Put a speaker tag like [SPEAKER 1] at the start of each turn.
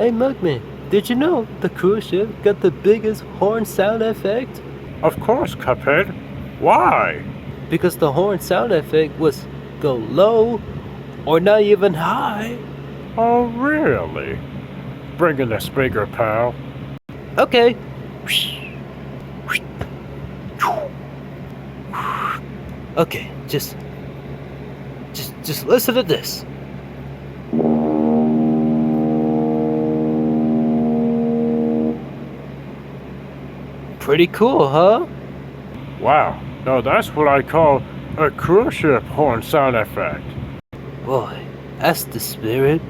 [SPEAKER 1] Hey Mugman, did you know the cruise ship got the biggest horn sound effect?
[SPEAKER 2] Of course, Cuphead. Why?
[SPEAKER 1] Because the horn sound effect was go low or not even high.
[SPEAKER 2] Oh, really? Bring in the speaker, pal.
[SPEAKER 1] Okay. Okay, just listen to this. Pretty cool, huh?
[SPEAKER 2] Wow, now that's what I call a cruise ship horn sound effect.
[SPEAKER 1] Boy, that's the spirit.